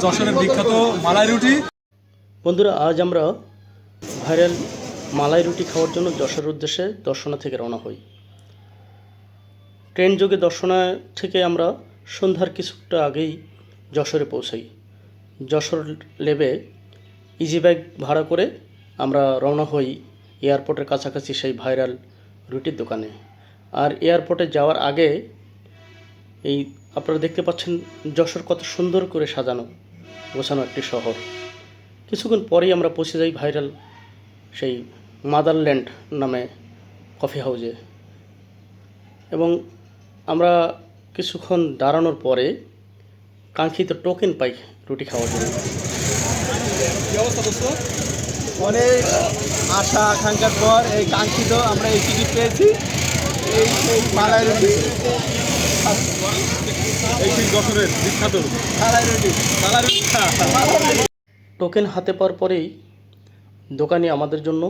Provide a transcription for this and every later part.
যশোরের বিখ্যাত মালাই রুটি। বন্ধুরা, আজ আমরা ভাইরাল মালাই রুটি খাওয়ার জন্য যশোরের উদ্দেশ্যে দর্শনা থেকে রওনা হই। ট্রেন যোগে দর্শনা থেকে আমরা সন্ধ্যার কিছুটা আগেই যশোরে পৌঁছাই। যশোর লেবে ইজি বাইক ভাড়া করে আমরা রওনা হই এয়ারপোর্টের কাছাকাছি সেই ভাইরাল রুটির দোকানে। আর এয়ারপোর্টে যাওয়ার আগে এই আপনারা দেখতে পাচ্ছেন যশোর কত সুন্দর করে সাজানো গোছানো একটি শহর। কিছুক্ষণ পরেই আমরা পৌঁছে যাই ভাইরাল সেই মাদারল্যান্ড নামে কফি হাউজে, এবং আমরা কিছুক্ষণ দাঁড়ানোর পরে কাঙ্ক্ষিত টোকেন পাই রুটি খাওয়ার জন্য। অনেক আশা আকাঙ্ক্ষার পর এই কাঙ্ক্ষিত আমরা এই টিকিট পেয়েছি। এই মালাই রুটি, এই যশোরের বিখ্যাত মালাই রুটি। টোকেন হাতে পাওয়ার পরেই দোকানি আমাদের জন্য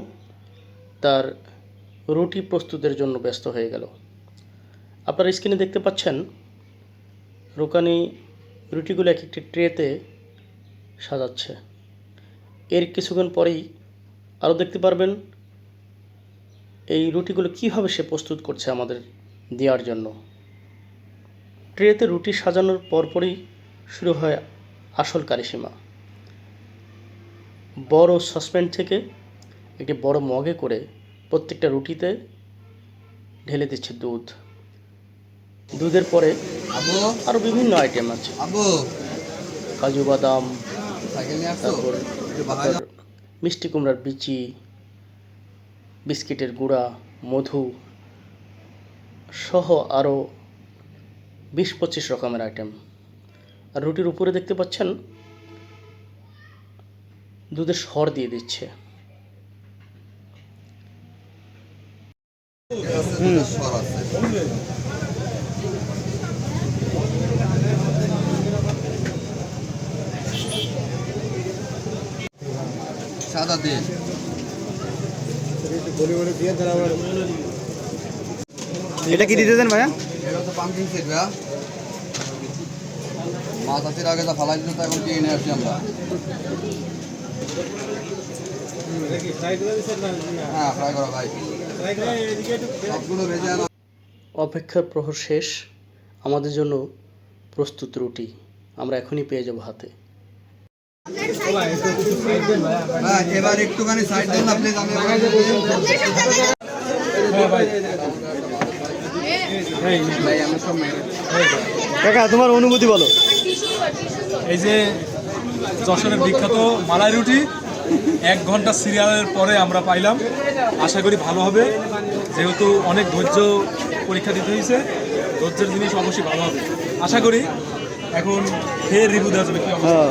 তার রুটি প্রস্তুতের জন্য ব্যস্ত হয়ে গেল। আপনারা স্ক্রিনে দেখতে পাচ্ছেন দোকানি রুটিগুলো এক একটি ট্রেতে সাজাচ্ছে। এর কিছুক্ষণ পরেই আরও দেখতে পারবেন এই রুটিগুলো কীভাবে সে প্রস্তুত করছে আমাদের দেওয়ার জন্য। ট্রেতে রুটি সাজানোর পরপরই শুরু হয় আসল কারিশমা। বড় সসপ্যান থেকে একটি বড় মগে করে প্রত্যেকটা রুটিতে ঢেলে দিচ্ছে দুধ। দুধের পরে আরও বিভিন্ন আইটেম আছে, কাজু বাদাম, তারপর মিষ্টি কুমড়ার বিচি, বিস্কিটের গুঁড়া, মধু সহ আরও 20-25 রকমের আইটেম। আর রুটির উপরে দেখতে পাচ্ছেন দুধের সর দিয়ে দিচ্ছে। সাদা দিয়ে এটা কি দিতেছেন ভাইয়া? এটা তো পাম্পিং সেট ভাইয়া। মাছ আসার আগে তো ফালাই দিত, এখন কি এনে আসছি আমরা। হ্যাঁ, ফ্রাই করা ভাই। সবগুলো ভেজে আনা। অপেক্ষার প্রহর শেষ, আমাদের জন্য প্রস্তুত রুটি আমরা এখনই পেয়ে যাব হাতে। এবার একটুখানি সাইড দেন না প্লিজ। আমি কাকা, তোমার অনুভূতি বলো। এই যে যশোরের বিখ্যাত মালাই রুটি 1 ঘন্টা সিরিয়ালের পরে আমরা পাইলাম। আশা করি ভালো হবে, যেহেতু অনেক ধৈর্য পরীক্ষা দিতে হয়েছে। ধৈর্যের জিনিস অবশ্যই ভালো হবে আশা করি। এখন খেয়ে রিভিউ দেওয়া যাবে কি অবস্থা।